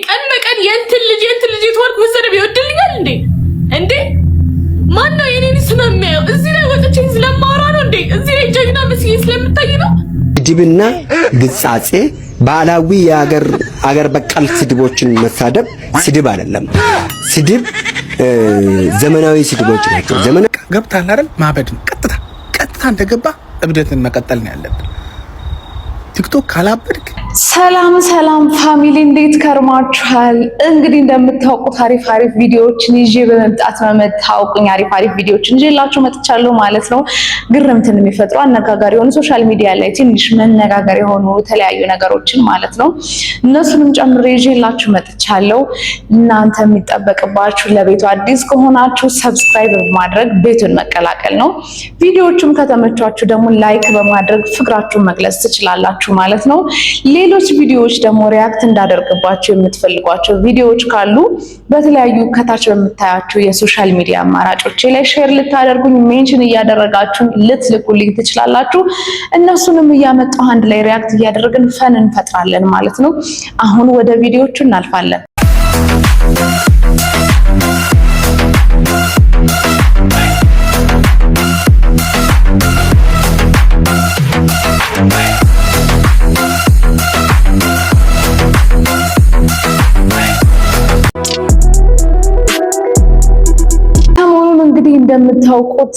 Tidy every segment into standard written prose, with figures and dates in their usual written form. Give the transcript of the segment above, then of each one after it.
ቀን በቀን የእንትን ልጅ የተወርክ ወሰደብ ይወድልኛል እንዴ? እንዴ ማን ነው የኔን ስም የሚያየው? እዚህ ላይ ወጥቼ ስለማወራ ነው እንዴ? እዚህ ላይ ጀግና መስዬ ስለምታይ ነው? ስድብና ግጻጼ ባህላዊ የአገር በቀል ስድቦችን መሳደብ ስድብ አይደለም። ስድብ ዘመናዊ ስድቦች ናቸው። ዘመናዊ ገብታል አይደል? ማበድ ቀጥታ እንደገባ እብደትን መቀጠል ነው ያለብን። ቲክቶክ ካላበድክ ሰላም ፋሚሊ እንዴት ከርማችኋል? እንግዲህ እንደምታውቁት አሪፍ ቪዲዮዎችን ይዤ በመምጣት መታወቁኝ አሪፍ ቪዲዮዎችን ይዤላችሁ መጥቻለሁ ማለት ነው። ግርምትን የሚፈጥሩ አነጋጋሪ የሆኑ ሶሻል ሚዲያ ላይ ትንሽ መነጋገር የሆኑ የተለያዩ ነገሮችን ማለት ነው እነሱንም ጨምሬ ይዤላችሁ መጥቻለሁ። እናንተ የሚጠበቅባችሁ ለቤቱ አዲስ ከሆናችሁ ሰብስክራይብ በማድረግ ቤቱን መቀላቀል ነው። ቪዲዮዎቹም ከተመቻችሁ ደግሞ ላይክ በማድረግ ፍቅራችሁን መግለጽ ትችላላችሁ ማለት ነው። ሌሎች ቪዲዮዎች ደግሞ ሪያክት እንዳደርግባቸው የምትፈልጓቸው ቪዲዮዎች ካሉ በተለያዩ ከታች በምታያችሁ የሶሻል ሚዲያ አማራጮች ላይ ሼር ልታደርጉኝ ሜንሽን እያደረጋችሁ ልትልኩልኝ ትችላላችሁ። እነሱንም እያመጣሁ አንድ ላይ ሪያክት እያደረግን ፈን እንፈጥራለን ማለት ነው። አሁን ወደ ቪዲዮዎቹ እናልፋለን። እንደምታውቁት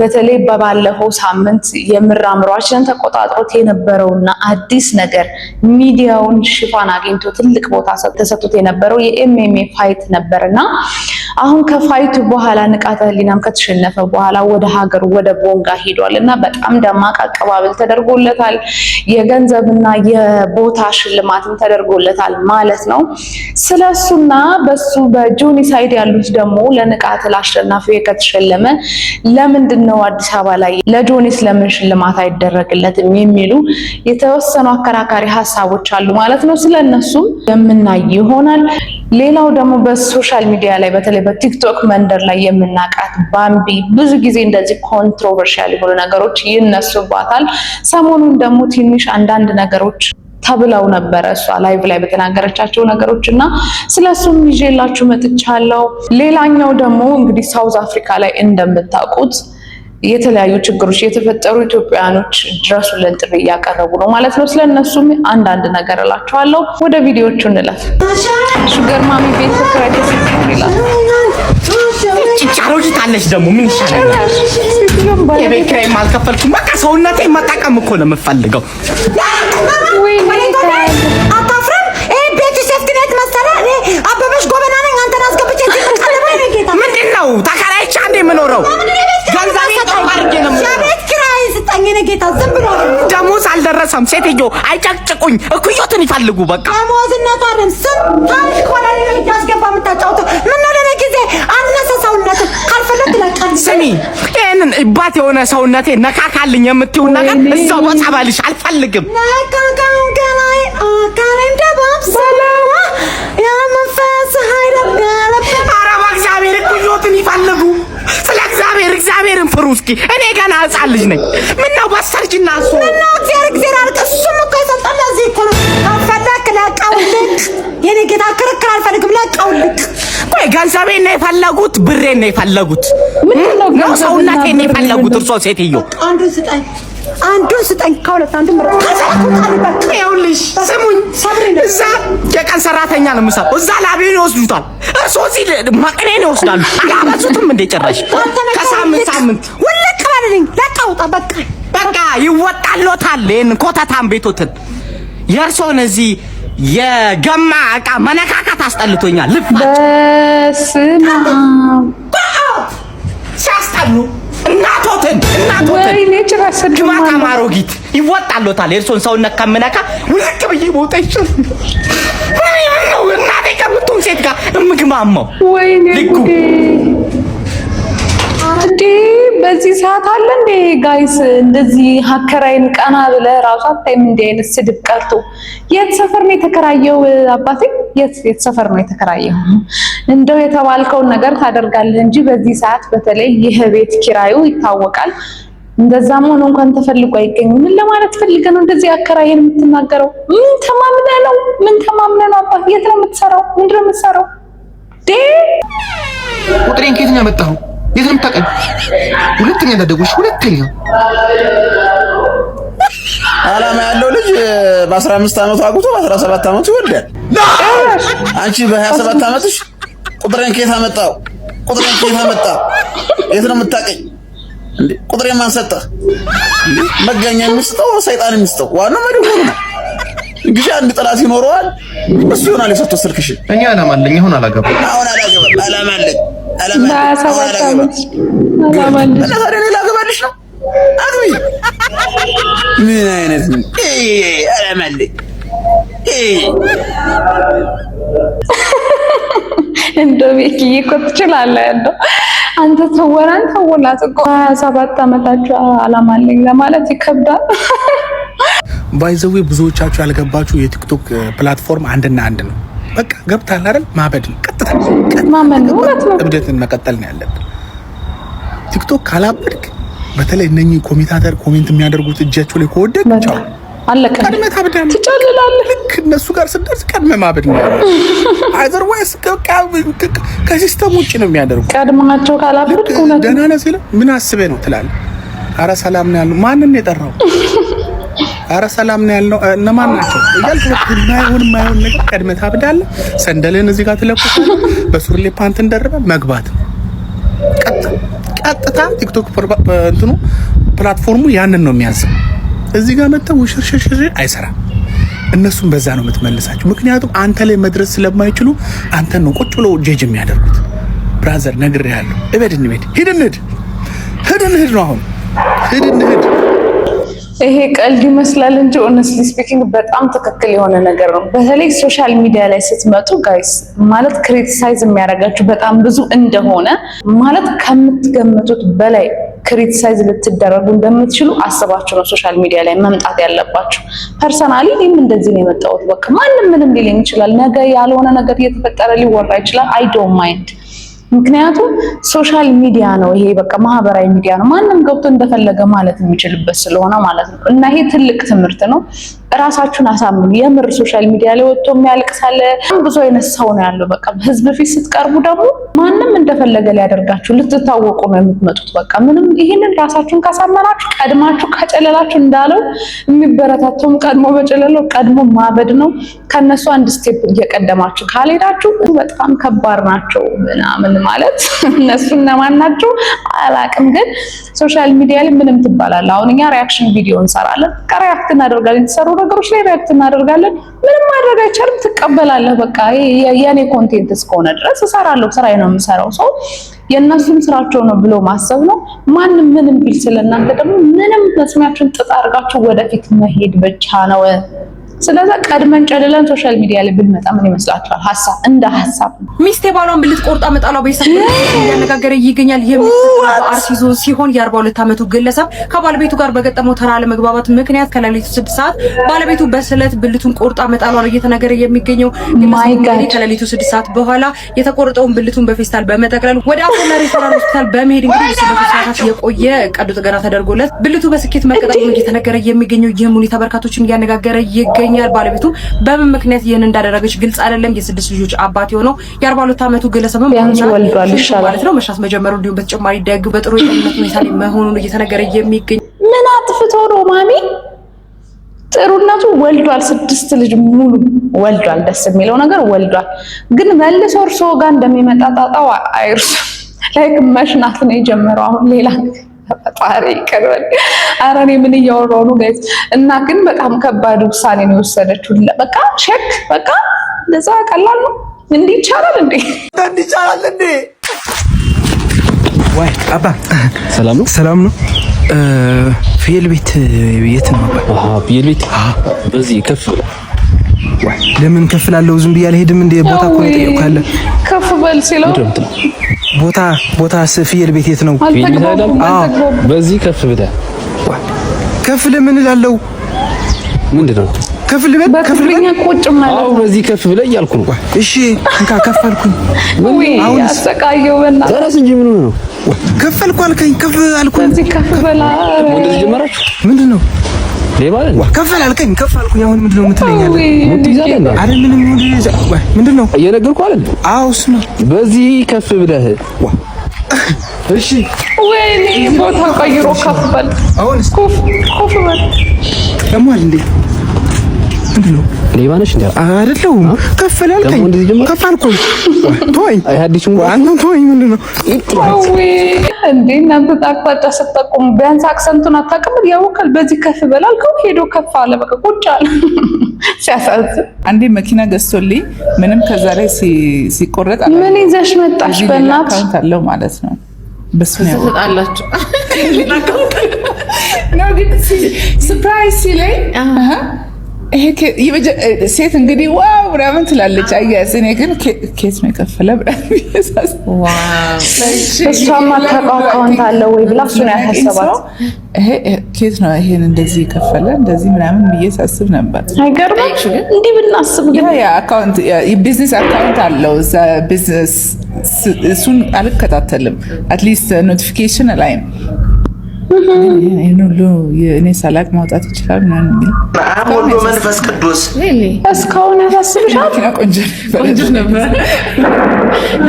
በተለይ በባለፈው ሳምንት የምራምሯችንን ተቆጣጥሮት የነበረውና አዲስ ነገር ሚዲያውን ሽፋን አግኝቶ ትልቅ ቦታ ተሰጥቶት የነበረው የኤምኤምኤ ፋይት ነበርና አሁን ከፋይቱ በኋላ ንቃተ ህሊናም ከተሸነፈ በኋላ ወደ ሀገሩ ወደ ቦንጋ ሄዷልና በጣም ደማቅ አቀባበል ተደርጎለታል። የገንዘብና የቦታ ሽልማትም ተደርጎለታል ማለት ነው። ስለሱና በሱ በጆኒ ሳይድ ያሉት ደግሞ ለንቃተ ለአሸናፊው ከተሸለመ ለምንድነው አዲስ አበባ ላይ ለጆኒስ ለምን ሽልማት አይደረግለትም የሚሉ የተወሰኑ አከራካሪ ሀሳቦች አሉ ማለት ነው። ስለነሱም የምናይ ይሆናል። ሌላው ደግሞ በሶሻል ሚዲያ ላይ በተለይ በቲክቶክ መንደር ላይ የምናቃት ባምቢ ብዙ ጊዜ እንደዚህ ኮንትሮቨርሻል የሆኑ ነገሮች ይነሱባታል። ሰሞኑን ደግሞ ትንሽ አንዳንድ ነገሮች ተብለው ነበረ እሷ ላይቭ ላይ በተናገረቻቸው ነገሮችና ስለሱም ይዤላችሁ መጥቻለሁ። ሌላኛው ደግሞ እንግዲህ ሳውዝ አፍሪካ ላይ እንደምታውቁት የተለያዩ ችግሮች የተፈጠሩ ኢትዮጵያኖች ድረሱልን ጥሪ እያቀረቡ ነው ማለት ነው። ስለነሱም አንዳንድ ነገር እላችኋለሁ። ወደ ቪዲዮቹ እንለፍ። ሹገር ማሚ ቤት ተከራይ ተሰጥቷል። ጭጫሮች ታለች ደግሞ ምን ይሻላል? የቤት ኪራይ ማልከፈልኩም በቃ ሰውነቴ መጣቀም እኮ ነው የምፈልገው። አታፍረም? ቤት ሴፍትኔት መሰለህ? አበበሽ ጎበና ነኝ አንተን አስገብቼ ምንድነው ተከራይቼ አንዴ የምኖረው ገንዘቤ ተባርጌ ነው የቤት ኪራይ ስጠኝ እኔ ጌታ ዝም ብሎ ደሞዝ አልደረሰም። ሴትዮ አይጨቅጭቁኝ፣ እኩዮትን ይፈልጉ በቃ ደሞዝነቱ አይደል ስንት ኮላሊ ነው ያስገባ የምታጫውተው። ምን ነው ለኔ ጊዜ አነሰ ሰውነት ካልፈለክ ለቀን ስሚ፣ ይሄንን እባት የሆነ ሰውነቴ ነካካልኝ የምትይውን ነገር እዛው ወጣባልሽ አልፈልግም። ነካካን ገላይ አካሬን ደባብ ሰላም ያ መንፈስ ኃይል አረባ እግዚአብሔር እኩዮትን ይፈልጉ። ስለ እግዚአብሔርን ፍሩ እስኪ። እኔ ገና ሕፃን ልጅ ነኝ። ምነው በሰርጅና እሱ ምነው እግዚአብሔር አልቅ እሱም እኮ የሰጠን ለዚህ እኮ ነው። ካልፈለክ ለቀውልክ የኔ ጌታ ክርክር አልፈልግም። ለቀውልክ ቆይ ገንዘቤን ነው የፈለጉት? ብሬን ነው የፈለጉት? ምንድነው ሰውነቴን ነው የፈለጉት? እርሶ ሴትዮ አንዱን ስጠኝ ከሁለት አንዱን ምረጥ። ይኸውልሽ ስሙኝ፣ እዛ የቀን ሰራተኛ ነው የምሰራው። እዛ ላቤን ይወስዱታል። እርሶ እዚህ መቅኔን ይወስዳሉ። አላበዙትም እንደ ጭራሽ ከሳምንት ውልቅ በልልኝ። ለቀውጣ በቃ ይወጣሎታል። ይሄን ኮተታም ቤቶትን የእርሶን እዚህ የገማ ዕቃ መነካካት አስጠልቶኛል። ልፋት በስመ አብ ሲያስጠሉ እናቶትን ወይኔ ጭራሽ ግማታ ማሮጊት ይወጣሎታል። የእርሶን ሰውነት ከምነካ ውልቅ ብዬ ቦታ ይችላል። ነው እናቴ ከምትሆን ሴት ጋር እምግማማው ወይኔ እንዴ በዚህ ሰዓት አለ እንዴ ጋይስ? እንደዚህ ሀከራይን ቀና ብለህ ራሱ አታይም? እንዲህ አይነት ስድብ ቀርቶ የት ሰፈር ነው የተከራየው? አባቴ የት ሰፈር ነው የተከራየው? እንደው የተባልከውን ነገር ታደርጋለህ እንጂ በዚህ ሰዓት በተለይ ይህ ቤት ኪራዩ ይታወቃል። እንደዛም ሆኖ እንኳን ተፈልጎ አይገኝም። ምን ለማለት ፈልገህ ነው እንደዚህ አከራየን የምትናገረው? ምን ተማምነህ ነው? አባት የት ነው የምትሰራው? ምንድን ነው የምትሰራው? ቁጥሬን ከየት ነው ያመጣኸው? የት ነው የምታውቀኝ? ሁለተኛ እንዳትደውልሽ፣ ሁለተኛ አላማ ያለው ልጅ በ15 ዓመቱ አግብቶ በ17 ዓመቱ ይወልዳል። አንቺ በ27 ዓመትሽ ቁጥሬን ከየት አመጣው? የት ነው የምታውቀኝ? እንዴ ቁጥሬን ማን ሰጠህ? መገኛ የሚስጠው ሰይጣን የሚስጠው ዋናው መደወሉ ነው። እንግዲህ አንድ ጥላት ይኖረዋል። እሱ ይሆናል የሰጠው ስልክሽን። እኛ አላማ አለኝ። አሁን አላገባም። አላማ አለኝ። እና ታዲያ እኔ ላገባልሽ ነው? አግቢ። ምን አይነት አላማ አለኝ? እንደው ቤኪዬ እኮ ትችላለህ። እንደው አንተ ተወራን ተወላት እኮ 27 ዓመታችሁ አላማ አለኝ ለማለት ይከብዳል። ባይዘዌ ብዙዎቻችሁ ያልገባችሁ የቲክቶክ ፕላትፎርም አንድና አንድ ነው። በቃ ገብታል አይደል? ማበድ ነው። ቀጥታ ማመን ነው። እብደትን መቀጠል ነው ያለብን። ቲክቶክ ካላበድክ በተለይ እነኚህ ኮሜንታተር ኮሜንት የሚያደርጉት እጃቸው ላይ ከወደቅ ቻው አለቀ። ቀድመህ ታብዳለህ፣ ትጨልላለህ። ልክ እነሱ ጋር ስትደርስ ቀድመህ ማበድ ነው። አዘርዋይስ ከሲስተም ውጭ ነው የሚያደርጉት። ቀድማቸው ካላበድክ እውነት ደህና ነህ ሲልህ ምን አስበህ ነው ትላለህ። ኧረ ሰላም ነው ያልነው። ማንን የጠራው? ኧረ ሰላም ነው ያልነው እነማን ናቸው እያልክ የማይሆን ነገር ቀድመህ ታብዳለህ። ሰንደልህን እዚህ ጋር ትለኩሳለህ። በሱሪ ፓንትን ደርበህ መግባት ቀጥታ ቲክቶክ እንትኑ ፕላትፎርሙ ያንን ነው የሚያዘው። እዚህ ጋር መተው ሽርሽር አይሰራም። እነሱም በዛ ነው የምትመልሳቸው። ምክንያቱም አንተ ላይ መድረስ ስለማይችሉ አንተን ነው ቁጭ ብሎ ጄጅ የሚያደርጉት። ብራዘር ነግሬሃለሁ። ሂድ እንሂድ ነው አሁን ሂድ። ይሄ ቀልድ ይመስላል እንጂ ኦነስትሊ ስፒኪንግ በጣም ትክክል የሆነ ነገር ነው። በተለይ ሶሻል ሚዲያ ላይ ስትመጡ ጋይስ ማለት ክሪቲሳይዝ የሚያደርጋችሁ በጣም ብዙ እንደሆነ ማለት ከምትገምቱት በላይ ክሪቲሳይዝ ልትደረጉ እንደምትችሉ አስባችሁ ነው ሶሻል ሚዲያ ላይ መምጣት ያለባችሁ። ፐርሰናሊ እኔም እንደዚህ ነው የመጣሁት። በቃ ማንም ምንም ሊለኝ ይችላል። ነገ ያልሆነ ነገር እየተፈጠረ ሊወራ ይችላል። አይ ዶንት ማይንድ። ምክንያቱም ሶሻል ሚዲያ ነው ይሄ፣ በቃ ማህበራዊ ሚዲያ ነው። ማንም ገብቶ እንደፈለገ ማለት የሚችልበት ስለሆነ ማለት ነው። እና ይሄ ትልቅ ትምህርት ነው። ራሳችሁን አሳምኑ። የምር ሶሻል ሚዲያ ላይ ወጥቶ የሚያልቅሳለ ብዙ አይነት ሰው ነው ያለው። በቃ ህዝብ ፊት ስትቀርቡ ደግሞ ማንም እንደፈለገ ሊያደርጋችሁ ልትታወቁ ነው የምትመጡት። በቃ ምንም ይሄንን ራሳችሁን ካሳመናችሁ ቀድማችሁ ከጨለላችሁ እንዳለው የሚበረታቱም ቀድሞ በጨለለው ቀድሞ ማበድ ነው። ከነሱ አንድ ስቴፕ እየቀደማችሁ ካልሄዳችሁ በጣም ከባድ ናቸው ምናምን ማለት እነሱ እነማን ናቸው አላቅም። ግን ሶሻል ሚዲያ ላይ ምንም ትባላለ። አሁን እኛ ሪአክሽን ቪዲዮ እንሰራለን፣ ሪአክት እናደርጋለን። የተሰሩ ነገሮች ላይ ሪአክት እናደርጋለን። ምንም ማድረግ አይቻልም። ትቀበላለህ። በቃ የኔ ኮንቴንት እስከሆነ ድረስ እሰራለሁ። ስራዬ ነው የምሰራው። ሰው የእነሱም ስራቸው ነው ብሎ ማሰብ ነው። ማንም ምንም ቢል ስለእናንተ ደግሞ ምንም መስሚያችሁን ጥጥ አድርጋችሁ ወደፊት መሄድ ብቻ ነው። ስለዚህ ቀድመን ጨልለን ሶሻል ሚዲያ ላይ ብንመጣ ምን ይመስላችኋል? ሀሳብ እንደ ሀሳብ ሚስቴ ባሏን ብልት ቆርጣ መጣሏ በይሰብ እያነጋገረ ይገኛል። የአርሲ ዞን ሲሆን የ42 ዓመቱ ግለሰብ ከባለቤቱ ጋር በገጠመው ተራ አለመግባባት ምክንያት ከሌሊቱ 6 ሰዓት ባለቤቱ በስለት ብልቱን ቆርጣ መጣሏን እየተነገረ የሚገኘው ከሌሊቱ 6 ሰዓት በኋላ የተቆረጠውን ብልቱን በፌስታል በመጠቅለል ወደ አፖሎ ሪፈራል ሆስፒታል በመሄድ እንግዲህ ሰዓታት የቆየ ቀዶ ጥገና ተደርጎለት ብልቱ በስኬት መቀጠሉን እየተነገረ የሚገኘው ይህም ሁኔታ በርካቶችን እያነጋገረ ይገኛል። ባለቤቱ በምን ምክንያት ይህን እንዳደረገች ግልጽ አይደለም። የ6 ልጆች አባት የሆነው የ42 ዓመቱ ግለሰብም ማለት ነው መሻት መጀመሩ እንዲሁም በተጨማሪ ደግ በጥሩ የጤንነት ሁኔታ ላይ መሆኑን እየተነገረ የሚገኝ ምን አጥፍቶ ነው ማሚ? ጥሩነቱ ወልዷል። 6 ልጅ ሙሉ ወልዷል። ደስ የሚለው ነገር ወልዷል። ግን መልሶ እርሶ ጋር እንደሚመጣ ጣጣው አይርሱ። ላይክ መሽናት ነው የጀመረው አሁን ሌላ ፈጣሪ ይቀርበል። ኧረ እኔ ምን እያወራሁ ነው ጋይስ? እና ግን በጣም ከባድ ውሳኔ ነው የወሰደችው። በቃ ቼክ በቃ ለዛ ቀላል ነው። እንዲህ ይቻላል እንዴ? ወይ አባ ሰላም ነው? ሰላም ነው። ፍየል ቤት የት ነው አባ? ፍየል ቤት በዚህ ከፍ ብሎ። ለምን ከፍ ላለው? ዝም ብዬ አልሄድም እንደ ቦታ እኮ ነው የጠየቅኩህ ያለ። ከፍ በል ሲለው ቦታ ፍየል ቤት የት ነው? በዚህ ከፍ ብለህ ከፍ ለምን እላለሁ? ምንድነው ከፍ ልበል? በክፍለኛ ቁጭ ማለት ነው። በዚህ ከፍ ብለህ እያልኩ ነው። እሺ እንካ ከፍ አልኩኝ። አሁን አሰቃየው በእናትህ ተረስ እንጂ ምን ነው ከፈልኩ አልከኝ ከፍ አልኩ እዚህ ከፍ በላ ወንድ ጀመራችሁ ምንድነው ሌባ አይደል ከፈል አልከኝ ከፍ አልኩኝ አሁን ምንድነው የምትለኛለህ ሙት ይዛለ አይደለም ምንድነው እየነገርኩህ አይደል አዎ እሱ ነው በዚህ ከፍ ብለህ እሺ ወይኔ ቦታ ቀይሮ ከፍ በል አሁን ኮፍ በል ለማን እንዴ ምንድነው ሌባ ነሽ እንዴ አይደለም ከፈል አልከኝ ከፍ አልኩኝ ቶይ አይሐዲሱ አንተ ቶይ ምንድነው ወይ እንዴ እናንተ ታቅጣጫ ስትጠቁሙ ቢያንስ አክሰንቱን አታውቅም ያውቃል በዚህ ከፍ በል አልከው ሄዶ ከፍ አለ በቃ ቁጭ አለ ሲያሳዝን አንዴ መኪና ገዝቶልኝ ምንም ከዛ ላይ ሲቆረጥ ምን ይዘሽ መጣሽ በእናትሽ አካውንት አለው ማለት ነው በስነ ተጣላችሁ ነው ግን ሰርፕራይዝ ሲለኝ ይሄ ሴት እንግዲህ ዋው ምናምን ትላለች አያስ እኔ ግን ኬት ነው የከፈለ ብራስ እሷም አታውቀው አካውንት አለው ወይ ብላ እሱን ያሳሰባት ኬት ነው ይሄን እንደዚህ የከፈለ እንደዚህ ምናምን ብዬ ሳስብ ነበር አይገርምም እንዲህ ብናስብ ግን ያ አካውንት የቢዝነስ አካውንት አለው እዛ ቢዝነስ እሱን አልከታተልም አትሊስት ኖቲፊኬሽን ላይ እኔ ሳላቅ ማውጣት ይችላል ምናምን የሚል ወልዶ መንፈስ ቅዱስ እስካሁን ያሳስብሻል ቆንጆ ነበር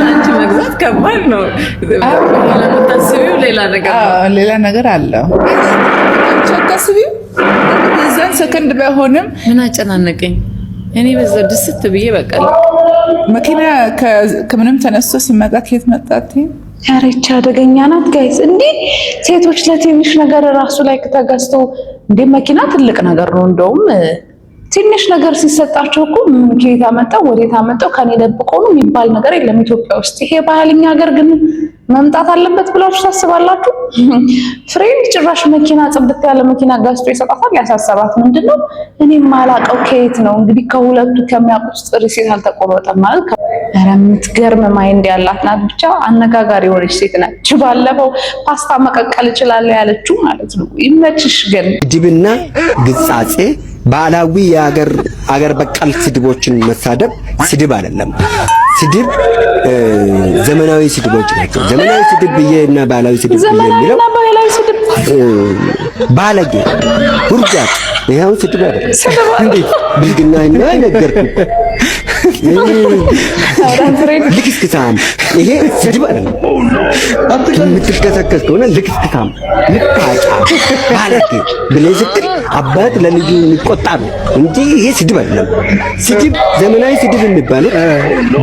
አንቺ መግዛት ከባድ ነው ለምታስቢው ሌላ ነገር አለው አንቺ አታስቢው እዛን ሰከንድ ባይሆንም ምን አጨናነቀኝ እኔ በዛ ድስት ብዬ በቃ መኪና ከምንም ተነስቶ ሲመጣ ከየት መጣት ያረቻ አደገኛ ናት ጋይስ እንዴ ሴቶች ለትንሽ ነገር ራሱ ላይ ተገዝተው እንዴ መኪና ትልቅ ነገር ነው እንደውም ትንሽ ነገር ሲሰጣቸው እኮ ከየት አመጣው ወዴት አመጣው ከኔ ደብቆ ነው የሚባል ነገር የለም ኢትዮጵያ ውስጥ ይሄ ባህልኛ ሀገር ግን መምጣት አለበት ብላችሁ ታስባላችሁ ፍሬንድ ጭራሽ መኪና ጽድት ያለ መኪና ገዝቶ ይሰጣታል ያሳሰባት ምንድነው እኔ ማላቀው ከየት ነው እንግዲህ ከሁለቱ ከሚያውቁት ሪሲት አልተቆረጠም ማለት ኧረ የምትገርም ማይንድ ያላት ናት ብቻ አነጋጋሪ የሆነች ሴት ናት ባለፈው ፓስታ መቀቀል ይችላል ያለችው ማለት ነው ይመችሽ ግን ድብና ግጻጼ ባህላዊ የአገር በቀል ስድቦችን መሳደብ ስድብ አይደለም ስድብ ዘመናዊ ስድቦች ናቸው ዘመናዊ ስድብ ብዬና ባህላዊ ስድብ ብዬ የሚለው ባለጌ ውርጃት ይሄው ስድብ አይደለም እንዴ ብልግና ነው ነገርኩ ልክስክታም ይሄ ስድብ አይደለም የምትከሰከስ ከሆነ ልክስክታም ልካጫ ባለጌ ብለህ ስትል አባት ለልጁ የሚቆጣ ነው እንጂ ይሄ ስድብ አይደለም ስድብ ዘመናዊ ስድብ የሚባለው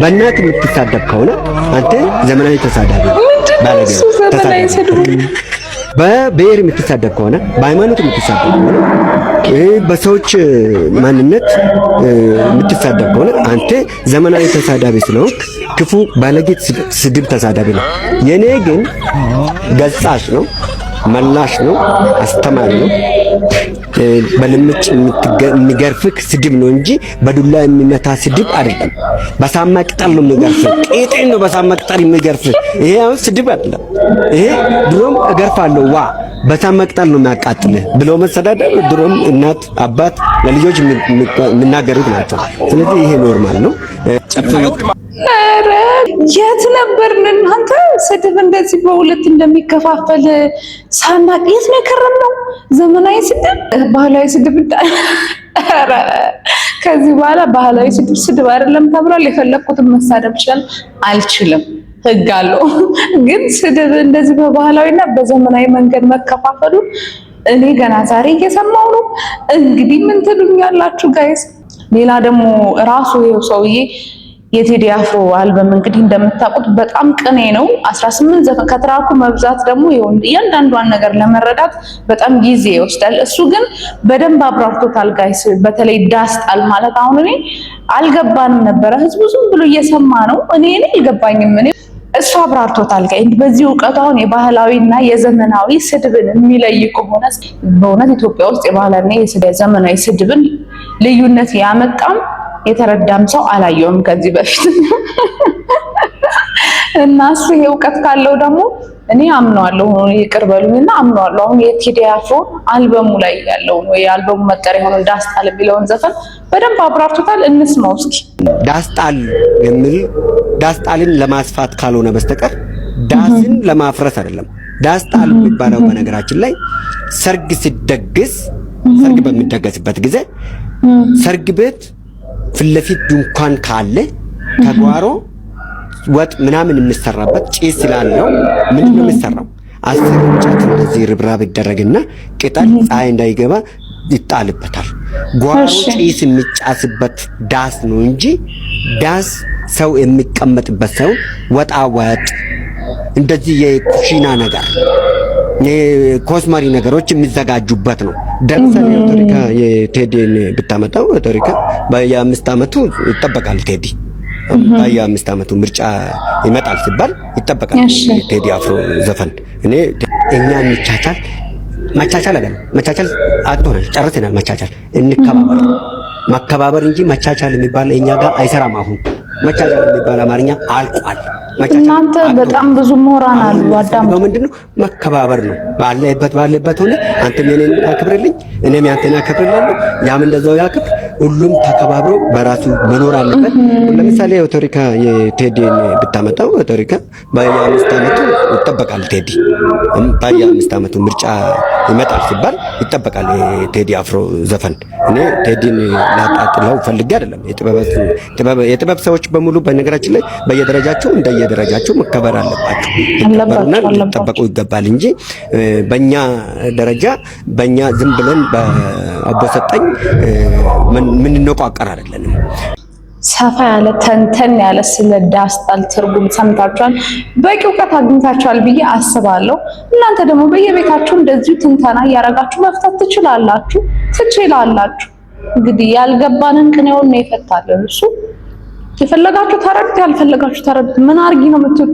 በእናት የምትሳደብ ከሆነ አንተ ዘመናዊ ተሳዳቢ ባለጌ ተሳዳቢ በብሔር የምትሳደብ ከሆነ በሃይማኖት የምትሳደብ ከሆነ በሰዎች ማንነት የምትሳደብ ከሆነ አንተ ዘመናዊ ተሳዳቢ ስለሆንክ ክፉ ባለጌ ስድብ ተሳዳቢ ነው የኔ ግን ገጻሽ ነው መላሽ ነው አስተማሪ ነው በልምጭ የሚገርፍክ ስድብ ነው እንጂ በዱላ የሚመታ ስድብ አይደለም በሳማ ቅጠል ነው የሚገርፍክ ቄጤን ነው በሳማ ቅጠል የሚገርፍክ ይሄ አሁን ስድብ አይደለም ይሄ ድሮም እገርፋለሁ ዋ በሳማ ቅጠል ነው የሚያቃጥልህ ብሎ መሰዳደብ ድሮም እናት አባት ለልጆች የሚናገሩት ናቸው ስለዚህ ይሄ ኖርማል ነው ኧረ የት ነበርን እናንተ ስድብ እንደዚህ በሁለት እንደሚከፋፈል ሳናቅ የት ነው የከረምነው ዘመናዊ ስድብ ባህላዊ ስድብ ኧረ ከዚህ በኋላ ባህላዊ ስድብ አይደለም ተብሏል የፈለኩትን መሳደብ ይችላል አልችልም ህግ አለው ግን ስድብ እንደዚህ በባህላዊና በዘመናዊ መንገድ መከፋፈሉ እኔ ገና ዛሬ እየሰማው ነው እንግዲህ ምን ትሉኛላችሁ ጋይስ ሌላ ደግሞ ራሱ ይሄው ሰውዬ የቴዲ አፍሮ አልበም እንግዲህ እንደምታውቁት በጣም ቅኔ ነው 18 ዘፈን ከትራኩ መብዛት ደግሞ ይሁን እያንዳንዷን ነገር ለመረዳት በጣም ጊዜ ይወስዳል እሱ ግን በደንብ አብራርቶታል ጋይስ በተለይ ዳስጣል ማለት አሁን እኔ አልገባንም ነበር ህዝቡ ዝም ብሎ እየሰማ ነው እኔ አልገባኝም እኔ እሱ አብራርቶታል ጋይስ በዚህ ዕውቀት አሁን የባህላዊና የዘመናዊ ስድብን የሚለይ ከሆነ በእውነት ኢትዮጵያ ውስጥ የባህላዊና የዘመናዊ ስድብን ልዩነት ያመጣም የተረዳም ሰው አላየውም ከዚህ በፊት እና እሱ ይሄ ዕውቀት ካለው ደግሞ እኔ አምነዋለሁ ይቅር በሉኝና አምነዋለሁ አሁን የቴዲ አፍሮ አልበሙ ላይ ያለው ነው የአልበሙ መጠሪያ ሆኖ ዳስጣል የሚለውን ዘፈን በደንብ አብራርቶታል እንስማው እስኪ ዳስጣል የሚል ዳስጣልን ለማስፋት ካልሆነ በስተቀር ዳስን ለማፍረስ አይደለም። ዳስ ጣል የሚባለው በነገራችን ላይ ሰርግ ሲደገስ ሰርግ በሚደገስበት ጊዜ ሰርግ ቤት ፊት ለፊት ድንኳን ካለ ከጓሮ ወጥ ምናምን የሚሰራበት ጭስ ስላለው ምንድነው የሚሰራው? 10 እንጨት እንደዚህ ርብራብ ይደረግና ቅጠል ፀሐይ እንዳይገባ ይጣልበታል። ጓሮ ጭስ የሚጫስበት ዳስ ነው እንጂ ዳስ ሰው የሚቀመጥበት ሰው ወጣ ወጥ እንደዚህ የኩሽና ነገር የኮስማሪ ነገሮች የሚዘጋጁበት ነው። ደርሰን የአውቶሪካ የቴዲን ብታመጣው አውቶሪካ በየ5 ዓመቱ ይጠበቃል። ቴዲ በየ5 ዓመቱ ምርጫ ይመጣል ሲባል ይጠበቃል። ቴዲ አፍሮ ዘፈን እኛ መቻቻል አይደለም። መቻቻል አጥቶናል፣ ጨርሰናል። መቻቻል እንከባበር፣ መከባበር እንጂ መቻቻል የሚባል እኛ ጋር አይሰራም። አሁን መቻቻል የሚባል አማርኛ አልቋል። እናንተ በጣም ብዙ ምሁራን አሉ። አዳም ምንድነው መከባበር ነው። ባለበት ሆነ አንተም የኔን አክብርልኝ እኔም ያንተን አክብርልሃለሁ፣ ያም እንደዛው ያክብር። ሁሉም ተከባብሮ በራሱ መኖር አለበት። ለምሳሌ አውቶሪካ የቴዲን ብታመጣው አውቶሪካ በየ5 ዓመቱ ይጠበቃል። ቴዲ በየ5 ዓመቱ ምርጫ ይመጣል ሲባል ይጠበቃል። የቴዲ አፍሮ ዘፈን ቴዲን ላጣጥለው ፈልጌ አይደለም። የጥበብ ሰዎች በሙሉ በነገራችን ላይ በየደረጃቸው እንደየደረጃቸው መከበር አለባቸው፣ ይከበሩና ሊጠበቁ ይገባል እንጂ በእኛ ደረጃ በእኛ ዝም ብለን በአቦሰጠኝ ምን እንቆቀር አይደለንም። ሰፋ ያለ ተንተን ያለ ስለ ዳስ ጣል ትርጉም ሰምታችኋል፣ በቂ እውቀት አግኝታችኋል ብዬ አስባለሁ። እናንተ ደግሞ በየቤታችሁ እንደዚሁ ትንተና እያደረጋችሁ መፍታት ትችላላችሁ። እንግዲህ ያልገባንን ቅኔውን ነው የፈታልን እሱ። የፈለጋችሁ ተረዱት፣ ያልፈለጋችሁ ተረዱት። ምን አርጊ ነው የምትሉ?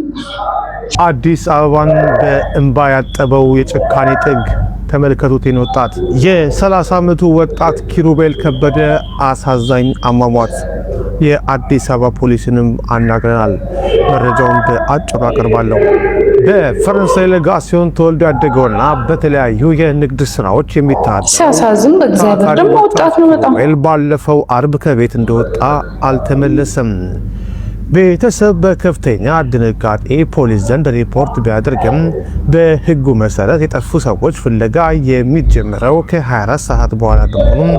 አዲስ አበባን በእንባ ያጠበው የጭካኔ ጥግ ተመልከቱት። ወጣት የ30 ዓመቱ ወጣት ኪሩቤል ከበደ አሳዛኝ አሟሟት። የአዲስ አበባ ፖሊስንም አናግረናል። መረጃውን በአጭሩ አቀርባለሁ። በፈረንሳይ ሌጋሲዮን ተወልዶ ያደገውና በተለያዩ የንግድ ስራዎች የሚታወቀው ሲያሳዝን በእግዚአብሔር ደግሞ ወጣት ነው በጣም ባለፈው አርብ ከቤት እንደወጣ አልተመለሰም። ቤተሰብ በከፍተኛ ድንጋጤ ፖሊስ ዘንድ ሪፖርት ቢያደርግም በሕጉ መሰረት የጠፉ ሰዎች ፍለጋ የሚጀምረው ከ24 ሰዓት በኋላ በመሆኑ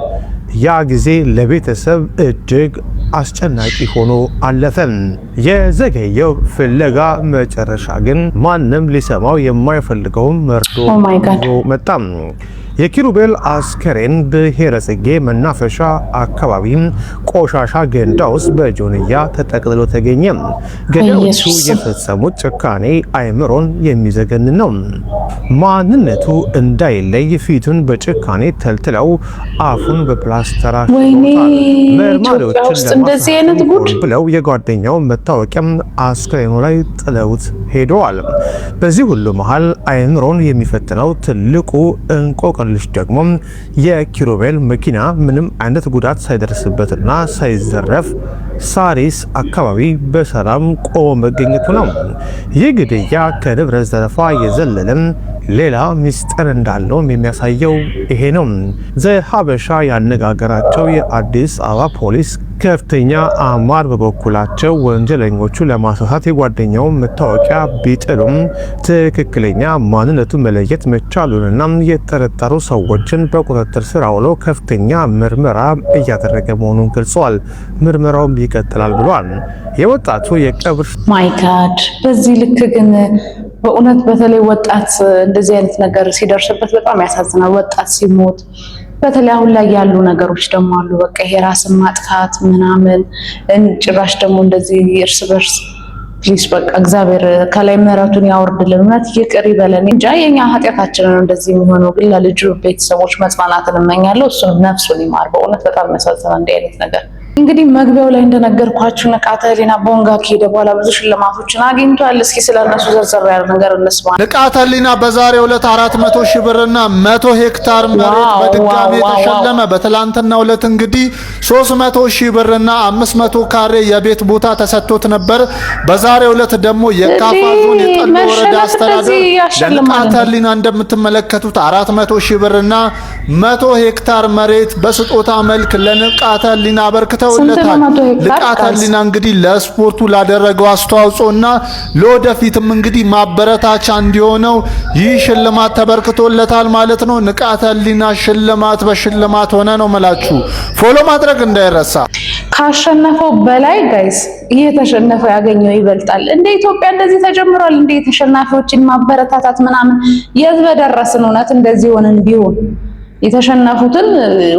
ያ ጊዜ ለቤተሰብ እጅግ አስጨናቂ ሆኖ አለፈ። የዘገየው ፍለጋ መጨረሻ ግን ማንም ሊሰማው የማይፈልገው መርዶ መጣ። የኪሩቤል አስከሬን ብሔረ ጽጌ መናፈሻ አካባቢ ቆሻሻ ገንዳ ውስጥ በጆንያ ተጠቅልሎ ተገኘ። ገዳዮቹ የፈጸሙት ጭካኔ አይምሮን የሚዘገን ነው። ማንነቱ እንዳይለይ ፊቱን በጭካኔ ተልትለው አፉን በፕላስተር መርማሪዎችን ለማሳት ብለው የጓደኛው መታወቂያ አስከሬኑ ላይ ጥለውት ሄደዋል። በዚህ ሁሉ መሃል አይምሮን የሚፈትነው ትልቁ እንቆቅልሽ ደግሞ የኪሩቤል መኪና ምንም አይነት ጉዳት ሳይደርስበትና ሳይዘረፍ ሳሪስ አካባቢ በሰላም ቆሞ መገኘቱ ነው። ይህ ግድያ ከንብረት ዘረፋ የዘለለም ሌላ ሚስጥር እንዳለው የሚያሳየው ይሄ ነው። ዘሀበሻ ያነጋገራቸው የአዲስ አበባ ፖሊስ ከፍተኛ አማር በበኩላቸው ወንጀለኞቹ ለማሳሳት የጓደኛውን መታወቂያ ቢጥሉም ትክክለኛ ማንነቱን መለየት መቻሉንና የተጠረጠሩ ሰዎችን በቁጥጥር ስር አውሎ ከፍተኛ ምርመራ እያደረገ መሆኑን ገልጸዋል። ምርመራውም ይቀጥላል ብሏል። የወጣቱ የቀብር ማይ ጋድ በዚህ ልክ ግን በእውነት በተለይ ወጣት እንደዚህ አይነት ነገር ሲደርስበት በጣም ያሳዝናል። ወጣት ሲሞት በተለይ አሁን ላይ ያሉ ነገሮች ደግሞ አሉ። በቃ የራስን ማጥፋት ምናምን ጭራሽ ደግሞ እንደዚህ እርስ በርስ ፕሊስ በቃ እግዚአብሔር ከላይ ምሕረቱን ያወርድልን፣ እውነት ይቅር ይበለን እንጂ የኛ ኃጢአታችን ነው እንደዚህ የሚሆነው። ግን ለልጁ ቤተሰቦች መጽናናትን እመኛለሁ። እሱን ነፍሱን ይማር። በእውነት በጣም ያሳዝናል እንዲህ አይነት ነገር። እንግዲህ መግቢያው ላይ እንደነገርኳችሁ ንቃተ ህሊና ቦንጋ ከሄደ በኋላ ብዙ ሽልማቶችን አግኝቷል። እስኪ ስለነሱ ዘርዘር ያለ ነገር እንስማ። ንቃተ ህሊና በዛሬው ዕለት 400 ሺህ ብርና 100 ሄክታር መሬት በድጋሚ ተሸለመ። በትላንትናው ዕለት እንግዲህ 300 ሺህ ብርና 500 ካሬ የቤት ቦታ ተሰጥቶት ነበር። በዛሬው ዕለት ደግሞ የካፋ ዞን የጠሎ ወረዳ አስተዳደር ለንቃተ ህሊና እንደምትመለከቱት 400 ሺህ ብርና 100 ሄክታር መሬት በስጦታ መልክ ለንቃተ ህሊና አበርክተው ሰጥተውለታል። ንቃተ ህሊና እንግዲህ ለስፖርቱ ላደረገው አስተዋጽኦና ለወደፊትም እንግዲህ ማበረታቻ እንዲሆነው ይህ ሽልማት ተበርክቶለታል ማለት ነው። ንቃተ ህሊና ሽልማት በሽልማት ሆነ ነው መላችሁ። ፎሎ ማድረግ እንዳይረሳ። ካሸነፈው በላይ ጋይስ እየተሸነፈው ያገኘው ይበልጣል። እንደ ኢትዮጵያ እንደዚህ ተጀምሯል። እንደ ተሸናፊዎችን ማበረታታት ምናምን የት በደረስን። እውነት እንደዚህ ሆነን ቢሆን የተሸነፉትን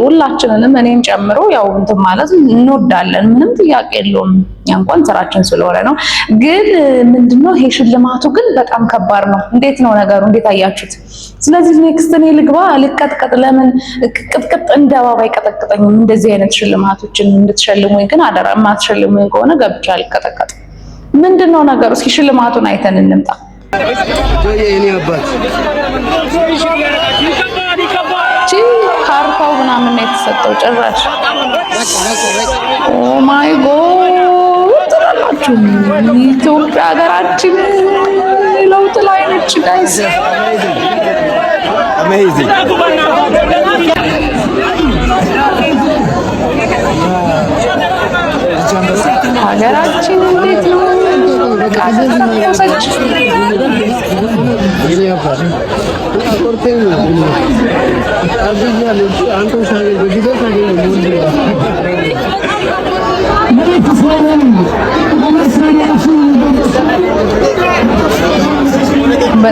ሁላችንንም እኔም ጨምሮ ያው እንትን ማለት እንወዳለን። ምንም ጥያቄ የለውም። እንኳን ስራችን ስለሆነ ነው። ግን ምንድነው ይሄ ሽልማቱ ግን በጣም ከባድ ነው። እንዴት ነው ነገሩ? እንዴት አያችሁት? ስለዚህ ኔክስት እኔ ልግባ ልቀጥቀጥ። ለምን ቅጥቅጥ እንደባባ አይቀጠቅጠኝም? እንደዚህ አይነት ሽልማቶችን እንድትሸልሙኝ ግን አደራ። የማትሸልሙኝ ከሆነ ገብቻ ልቀጠቀጥ። ምንድነው ነገሩ? እስኪ ሽልማቱን አይተን እንምጣ። ካርታው ምናምን ነው የተሰጠው ጭራሽ። ኦ ማይ ጎድ ጥራላችሁ። ኢትዮጵያ ሀገራችን ለውጥ ላይ ነች ጋይስ። አሜዚንግ ሀገራችን እንዴት ነው?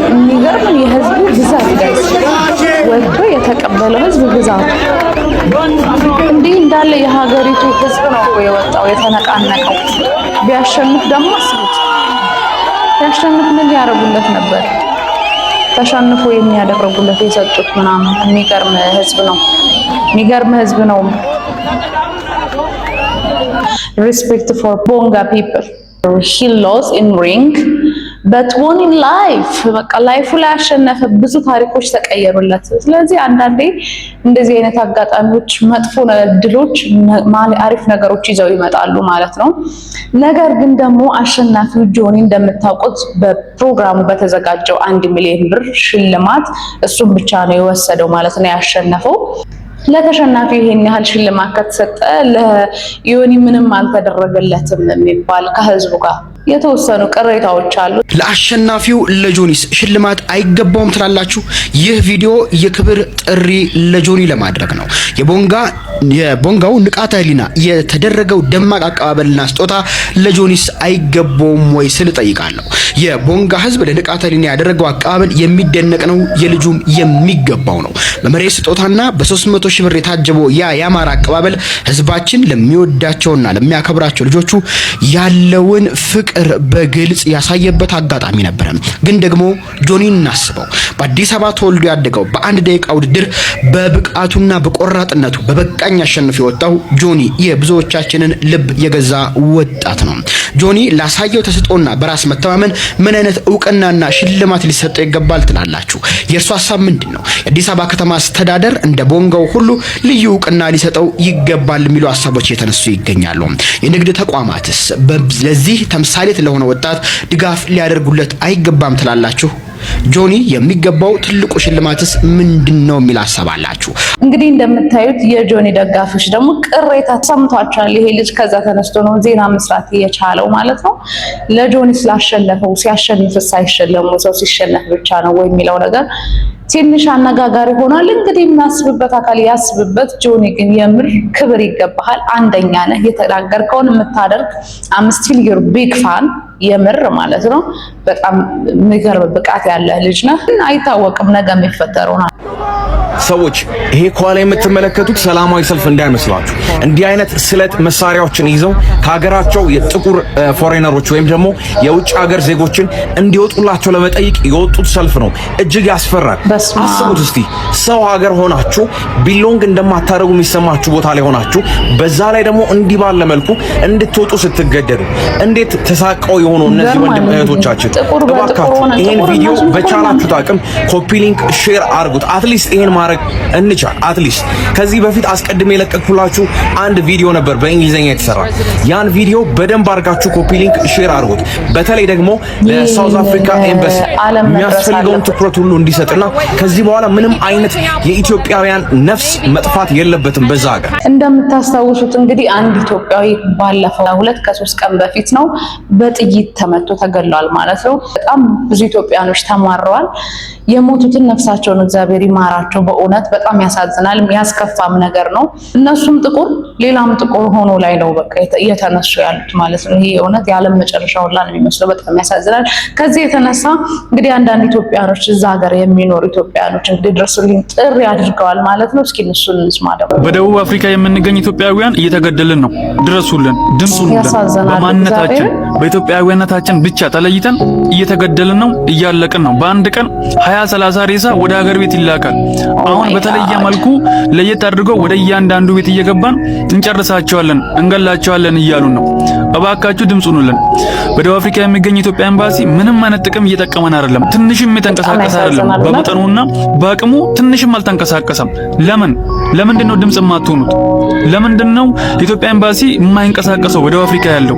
የሚገርም የህዝቡ ብዛት ጋይስ፣ ወጥቶ የተቀበለው ህዝብ ብዛት እንዲህ እንዳለ የሀገሪቱ ህዝብ ነው የወጣው የተነቃነቀው። ቢያሸንፍ ደግሞ አስቡት፣ ቢያሸንፍ ምን ያደርጉለት ነበር? ተሸንፎ የሚያደርጉለት የሰጡት ምናምን። የሚገርም ህዝብ ነው፣ የሚገርም ህዝብ ነው። Respect for Bonga people. He lost in ring but won in life. በቃ ላይፉ ላይ አሸነፈ። ብዙ ታሪኮች ተቀየሩለት። ስለዚህ አንዳንዴ እንደዚህ አይነት አጋጣሚዎች፣ መጥፎ ድሎች አሪፍ ነገሮች ይዘው ይመጣሉ ማለት ነው። ነገር ግን ደግሞ አሸናፊው ጆኒ እንደምታውቁት በፕሮግራሙ በተዘጋጀው 1 ሚሊዮን ብር ሽልማት እሱም ብቻ ነው የወሰደው ማለት ነው ያሸነፈው። ለተሸናፊው ይሄን ያህል ሽልማት ከተሰጠ ለዮኒ ምንም አልተደረገለትም የሚባል ከህዝቡ ጋር የተወሰኑ ቅሬታዎች አሉ። ለአሸናፊው ለጆኒስ ሽልማት አይገባውም ትላላችሁ? ይህ ቪዲዮ የክብር ጥሪ ለጆኒ ለማድረግ ነው። የቦንጋው ንቃተ ህሊና የተደረገው ደማቅ አቀባበልና ስጦታ ለጆኒስ አይገባውም ወይ ስል ጠይቃለሁ። የቦንጋ ህዝብ ለንቃተ ህሊና ያደረገው አቀባበል የሚደነቅ ነው። የልጁም የሚገባው ነው። በመሬት ስጦታና በ300 ሺህ ብር የታጀበው ያማረ አቀባበል ህዝባችን ለሚወዳቸውና ለሚያከብራቸው ልጆቹ ያለውን ፍቅር በግልጽ ያሳየበት አጋጣሚ ነበር። ግን ደግሞ ጆኒን እናስበው። በአዲስ አበባ ተወልዶ ያደገው በአንድ ደቂቃ ውድድር በብቃቱና በቆራጥነቱ በበቃኝ አሸንፎ የወጣው ጆኒ የብዙዎቻችንን ልብ የገዛ ወጣት ነው። ጆኒ ላሳየው ተሰጥኦና በራስ መተማመን ምን አይነት ዕውቅናና ሽልማት ሊሰጠው ይገባል ትላላችሁ? የእርሱ ሐሳብ ምንድን ነው? የአዲስ አበባ ከተማ አስተዳደር እንደ ቦንጋው ሁሉ ልዩ ዕውቅና ሊሰጠው ይገባል የሚሉ ሐሳቦች የተነሱ ይገኛሉ። የንግድ ተቋማትስ ለዚህ ተምሳሌት ለሆነ ወጣት ድጋፍ ሊያደርጉለት አይገባም ትላላችሁ? ጆኒ የሚገባው ትልቁ ሽልማትስ ምንድነው የሚል ሐሳብ አላችሁ? እንግዲህ እንደምታዩት የጆኒ ደጋፊዎች ደግሞ ቅሬታ ሰምቷቸዋል። ይሄ ልጅ ከዛ ተነስቶ ነው ዜና መስራት የቻለው ማለት ነው። ለጆኒ ስላሸነፈው ሲያሸንፍስ አይሸለሙ ሰው ሲሸነፍ ብቻ ነው ወይ የሚለው ነገር ትንሽ አነጋጋሪ ሆኗል። እንግዲህ የሚያስብበት አካል ያስብበት። ጆኒ ግን የምር ክብር ይገባሃል። አንደኛ ነህ። የተናገርከውን የምታደርግ አምስቲል ዩር ቢግ ፋን የምር ማለት ነው። በጣም የሚገርም ብቃት ያለ ልጅ ነህ። አይታወቅም ነገ የሚፈጠረው ነው። ሰዎች ይሄ ከኋላ የምትመለከቱት ሰላማዊ ሰልፍ እንዳይመስላችሁ። እንዲህ አይነት ስለት መሳሪያዎችን ይዘው ከሀገራቸው የጥቁር ፎሬነሮች ወይም ደግሞ የውጭ ሀገር ዜጎችን እንዲወጡላቸው ለመጠየቅ የወጡት ሰልፍ ነው። እጅግ ያስፈራል። አስቡት እስቲ ሰው ሀገር ሆናችሁ ቢሎንግ እንደማታደርጉ የሚሰማችሁ ቦታ ላይ ሆናችሁ በዛ ላይ ደግሞ እንዲህ ባለ መልኩ እንድትወጡ ስትገደዱ እንዴት ተሳቀው የሆኑ እነዚህ ወንድም እህቶቻችን፣ እባካችሁ ይሄን ቪዲዮ በቻላችሁት አቅም ኮፒ ሊንክ ሼር አድርጉት። አትሊስት ይሄን ማድረግ እንቻል። አትሊስት ከዚህ በፊት አስቀድሜ የለቀቅኩላችሁ አንድ ቪዲዮ ነበር በእንግሊዘኛ የተሰራ። ያን ቪዲዮ በደንብ አድርጋችሁ ኮፒ ሊንክ ሼር አድርጉት። በተለይ ደግሞ ለሳውዝ አፍሪካ ኤምባሲ የሚያስፈልገውን ትኩረት ሁሉ እንዲሰጥና ከዚህ በኋላ ምንም አይነት የኢትዮጵያውያን ነፍስ መጥፋት የለበትም በዛ ሀገር። እንደምታስታውሱት እንግዲህ አንድ ኢትዮጵያዊ ባለፈው 2 ከ3 ቀን በፊት ነው በጥይት ተመቶ ተገሏል ማለት ነው። በጣም ብዙ ኢትዮጵያኖች ተማረዋል። የሞቱትን ነፍሳቸውን እግዚአብሔር ይማራቸው። በእውነት በጣም ያሳዝናል፣ የሚያስከፋም ነገር ነው። እነሱም ጥቁር ሌላም ጥቁር ሆኖ ላይ ነው በቃ እየተነሱ ያሉት ማለት ነው። ይሄ እውነት የዓለም መጨረሻ ሁላ ነው የሚመስለው። በጣም ያሳዝናል። ከዚህ የተነሳ እንግዲህ አንዳንድ ኢትዮጵያኖች እዛ ሀገር የሚኖሩ ኢትዮጵያኖች እንግዲህ ድረሱልኝ ጥሪ አድርገዋል ማለት ነው። እስኪ እነሱን እንስማ። ደግሞ በደቡብ አፍሪካ የምንገኝ ኢትዮጵያውያን እየተገደልን ነው። ድረሱልን፣ ድምጹልን። በማንነታችን በኢትዮጵያዊነታችን ብቻ ተለይተን እየተገደልን ነው፣ እያለቅን ነው። በአንድ ቀን 20-30 ሬሳ ወደ ሀገር ቤት ይላካል። አሁን በተለየ መልኩ ለየት አድርገው ወደ እያንዳንዱ ቤት እየገባን እንጨርሳቸዋለን፣ እንገላቸዋለን እያሉን ነው። እባካችሁ ድምጹኑልን። በደቡብ አፍሪካ የሚገኝ ኢትዮጵያ ኤምባሲ ምንም አይነት ጥቅም እየጠቀመን አይደለም። ትንሽም የተንቀሳቀሰ አይደለም። በመጠኑና በአቅሙ ትንሽም አልተንቀሳቀሰም። ለምንድን ነው ድምጽ የማትሆኑት? ለምንድን ነው የኢትዮጵያ ኤምባሲ የማይንቀሳቀሰው? በደቡብ አፍሪካ ያለው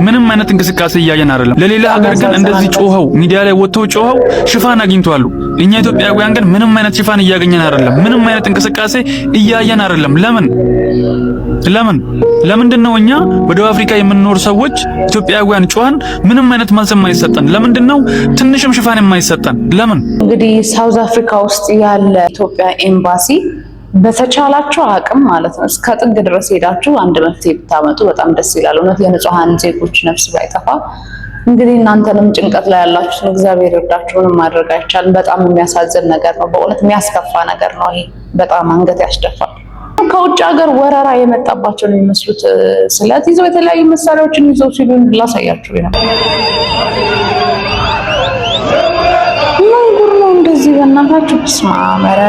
ምንም አይነት እንቅስቃሴ እያየን አይደለም። ለሌላ ሀገር ግን እንደዚህ ጮኸው ሚዲያ ላይ ወጥተው ጮኸው ሽፋን አግኝተዋል። እኛ ኢትዮጵያውያን ግን ምንም አይነት ሽፋን እያገኘን አይደለም። ምንም አይነት እንቅስቃሴ እያየን አይደለም። ለምንድን ነው እኛ በደቡብ አፍሪካ የምንኖር ሰዎች ኢትዮጵያውያን ጮኸን ምንም አይነት መልስ የማይሰጠን? ለምንድን ነው ትንሽም ሽፋን የማይሰጠን? ለምን? እንግዲህ ሳውዝ አፍሪካ ውስጥ ያለ ኢትዮጵያ ኤምባሲ በተቻላችሁ አቅም ማለት ነው እስከ ጥግ ድረስ ሄዳችሁ አንድ መፍትሄ ብታመጡ በጣም ደስ ይላል። እውነት የንጹሃን ዜጎች ነፍስ ባይጠፋ። እንግዲህ እናንተንም ጭንቀት ላይ ያላችሁን እግዚአብሔር ይርዳችሁ። ምንም ማድረግ አይቻልም። በጣም የሚያሳዝን ነገር ነው። በእውነት የሚያስከፋ ነገር ነው። ይሄ በጣም አንገት ያስደፋል። ከውጭ ሀገር ወረራ የመጣባቸው ነው የሚመስሉት። ስለት ይዘው የተለያዩ መሳሪያዎችን ይዘው ሲሉ ላሳያችሁ ነው። ምን ጉር ነው እንደዚህ? በእናታችሁ ስማመረ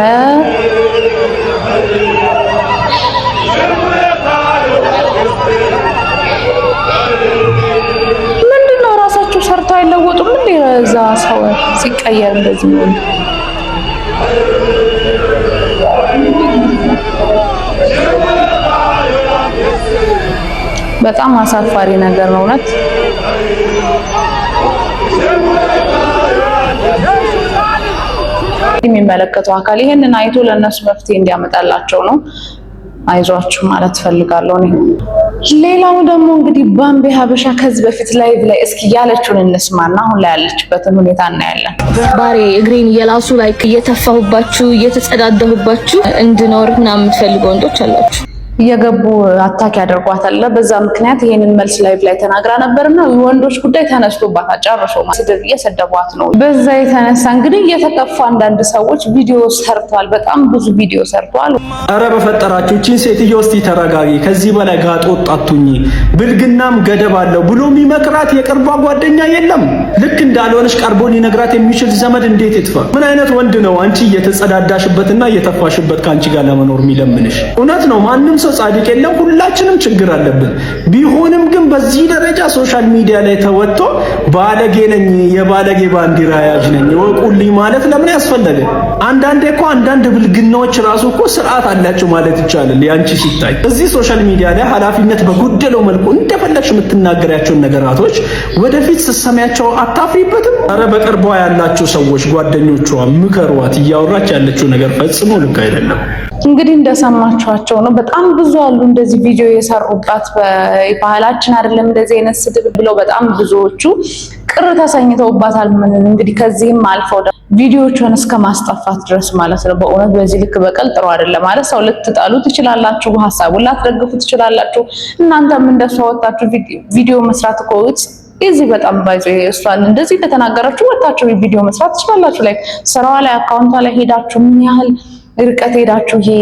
ምንድነው? ራሳቸው ሰርተው አይለወጡም እንዴ? እዛ ሰው ሲቀየር እንደዚህ ነው። በጣም አሳፋሪ ነገር ነው እውነት። የሚመለከተው አካል ይሄንን አይቶ ለነሱ መፍትሄ እንዲያመጣላቸው ነው። አይዟችሁ ማለት ፈልጋለሁ እኔ። ሌላው ደግሞ እንግዲህ ባምቤ ሀበሻ ከዚህ በፊት ላይቭ ላይ እስኪ ያለችውን እንስማና አሁን ላይ ያለችበትን ሁኔታ እናያለን። ባሬ እግሬን እየላሱ ላይ እየተፋሁባችሁ እየተጸዳደሁባችሁ እንድኖር ምናምን የምትፈልጉ ወንዶች አላችሁ። እየገቡ አታክ ያደርጓታል። በዛ ምክንያት ይሄንን መልስ ላይቭ ላይ ተናግራ ነበርና ወንዶች ጉዳይ ተነስቶባታል። ጨርሶ ስድብ እየሰደቧት ነው። በዛ የተነሳ እንግዲህ እየተከፉ አንዳንድ ሰዎች ቪዲዮ ሰርተዋል። በጣም ብዙ ቪዲዮ ሰርተዋል። አረ በፈጠራችሁ እቺን ሴትዮ እስቲ ተረጋጊ፣ ከዚህ በላይ ጋጥ ወጣቱኝ፣ ብልግናም ገደብ አለው ብሎ የሚመክራት የቅርቧ ጓደኛ የለም። ልክ እንዳልሆነች ቀርቦ ሊነግራት የሚችል ዘመድ እንዴት ይጥፋ? ምን አይነት ወንድ ነው አንቺ እየተጸዳዳሽበትና እየተፋሽበት ካንቺ ጋር ለመኖር የሚለምንሽ? እውነት ነው ማንም ሰው ጻድቅ የለም፣ ሁላችንም ችግር አለብን። ቢሆንም ግን በዚህ ደረጃ ሶሻል ሚዲያ ላይ ተወጥቶ ባለጌ ነኝ የባለጌ ባንዲራ ያዥ ነኝ ወቁልኝ ማለት ለምን ያስፈልጋል? አንዳንዴ እኮ አንዳንድ ብልግናዎች ራሱ እኮ ስርዓት አላቸው ማለት ይቻላል። ያንቺ ሲታይ እዚህ ሶሻል ሚዲያ ላይ ኃላፊነት በጎደለው መልኩ እንደፈለግሽ የምትናገሪያቸውን ነገራቶች ወደፊት ስትሰሚያቸው አታፍሪበትም? አረ በቅርቧ ያላችሁ ሰዎች ጓደኞቿ ምከሯት። እያወራች ያለችው ነገር ፈጽሞ ልክ አይደለም። እንግዲህ እንደሰማችኋቸው ነው። በጣም ብዙ አሉ እንደዚህ ቪዲዮ የሰሩባት። ባህላችን አይደለም እንደዚህ አይነት ስድብ ብለው በጣም ብዙዎቹ ቅር ተሰኝተውባታል። ምን እንግዲህ ከዚህም አልፈው ቪዲዮዎቹን እስከ ማስጠፋት ድረስ ማለት ነው። በእውነት በዚህ ልክ በቀል ጥሩ አይደለም ማለት ሰው ልትጣሉ ትችላላችሁ፣ ሐሳቡን ላትደግፉ ትችላላችሁ። እናንተም እንደሷ ወጣችሁ ቪዲዮ መስራት እኮ እዚህ በጣም ባይዞ እሷን እንደዚህ እንደተናገራችሁ ወጣችሁ ቪዲዮ መስራት ትችላላችሁ። ላይ ስራዋ ላይ አካውንቷ ላይ ሄዳችሁ ምን ያህል ርቀት ሄዳችሁ ይሄ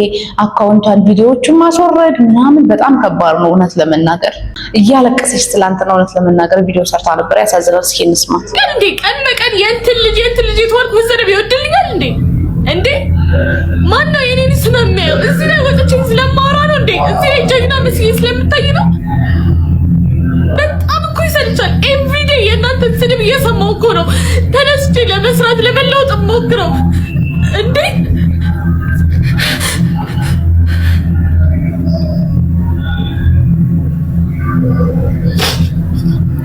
አካውንቷን ቪዲዮዎችን ማስወረድ ምናምን በጣም ከባድ ነው። እውነት ለመናገር እያለቀሰች ትላንትና እውነት ለመናገር ቪዲዮ ሰርታ ነበር። ያሳዝናል። እስኪ እንስማት። እንዴ ቀን በቀን የእንትን ልጅ የተወርቅ መሰደብ ይወድልኛል እንዴ ማን ነው የኔን ስም የሚያየው? እዚህ ላይ ወጥቼ ስለማወራ ነው እንዴ? እዚህ ላይ ጀግና መስዬ ስለምታይ ነው? በጣም እኮ ይሰልቻል። ኤቭሪዴ የእናንተን ስድብ እየሰማሁ እኮ ነው ተነስቼ ለመስራት ለመለወጥ ሞክረው እንዴ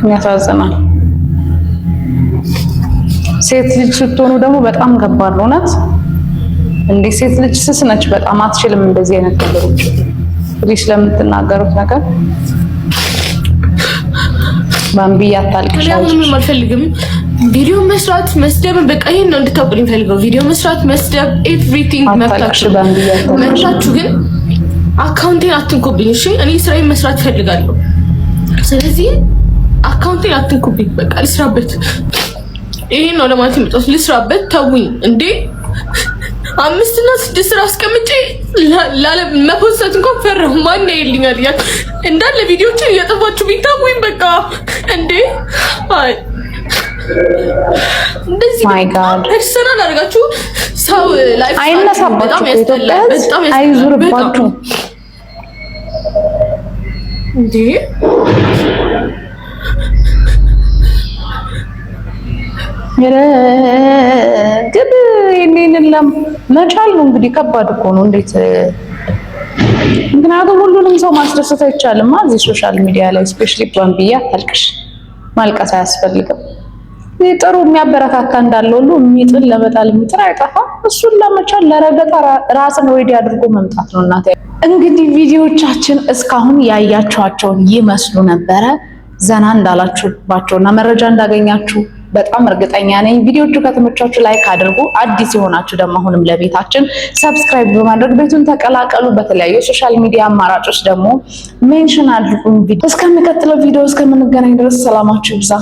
ያሳዝናል። ሴት ልጅ ስትሆኑ ደግሞ በጣም ከባድ ነው እውነት። እንዴ ሴት ልጅ ስስ ነች በጣም አትችልም እንደዚህ አይነት ነገሮች። ፕሊስ ለምትናገሩት ነገር ባምቢ ያታልቅሽ። ምንም አልፈልግም። ቪዲዮ መስራት መስደብን በቃ ይሄን ነው እንድታውቁልኝ ፈልገው። ቪዲዮ መስራት መስደብ ኤቭሪቲንግ መብታችሁ። ግን አካውንቴን አትንኩብኝ እሺ። እኔ ስራዬን መስራት ፈልጋለሁ። ስለዚህ አካውንቴን አትንኩብኝ። በቃ ልስራበት። ይሄን ነው ለማለት የመጣሁት። ልስራበት። ተውኝ እንዴ 5 እና 6 ስራ አስቀምጬ ለመፖስት እንኳን ፈራሁ። ማን ይልኛል ያ እንዳለ ቪዲዮችን እያጠፋችሁ ቢታውኝ በቃ እንዴ አይ እንደዚህ ማይ ጋድ ፐርሰናል አድርጋችሁ ሰው ላይፍ አይነሳባችሁ። በጣም ያስጠላል። በጣም አይዙርባችሁ እንዴ ግን እኔን መቻል ነው እንግዲህ ከባድ እኮ ነው። እንዴት ምክንያቱም ሁሉንም ሰው ማስደሰት አይቻልም። እዚህ ሶሻል ሚዲያ ላይ ስፔሻሊ ባምቢያ አታልቅሽ፣ ማልቀስ አያስፈልግም። ጥሩ የሚያበረታታ እንዳለ ሁሉ የሚጥል ለመጣል የሚጥር አይጠፋም። እሱን ለመቻል ለረገጣ ራስን ሬዲ አድርጎ መምጣት ነው እናቴ። እንግዲህ ቪዲዮቻችን እስካሁን ያያችኋቸውን ይመስሉ ነበረ። ዘና እንዳላችሁባቸውና መረጃ እንዳገኛችሁ በጣም እርግጠኛ ነኝ። ቪዲዮቹ ከተመቻችሁ ላይክ አድርጉ። አዲስ የሆናችሁ ደግሞ አሁንም ለቤታችን ሰብስክራይብ በማድረግ ቤቱን ተቀላቀሉ። በተለያዩ ሶሻል ሚዲያ አማራጮች ደግሞ ሜንሽን አድርጉ። እስከሚቀጥለው ቪዲዮ እስከምንገናኝ ድረስ ሰላማችሁ ይብዛ።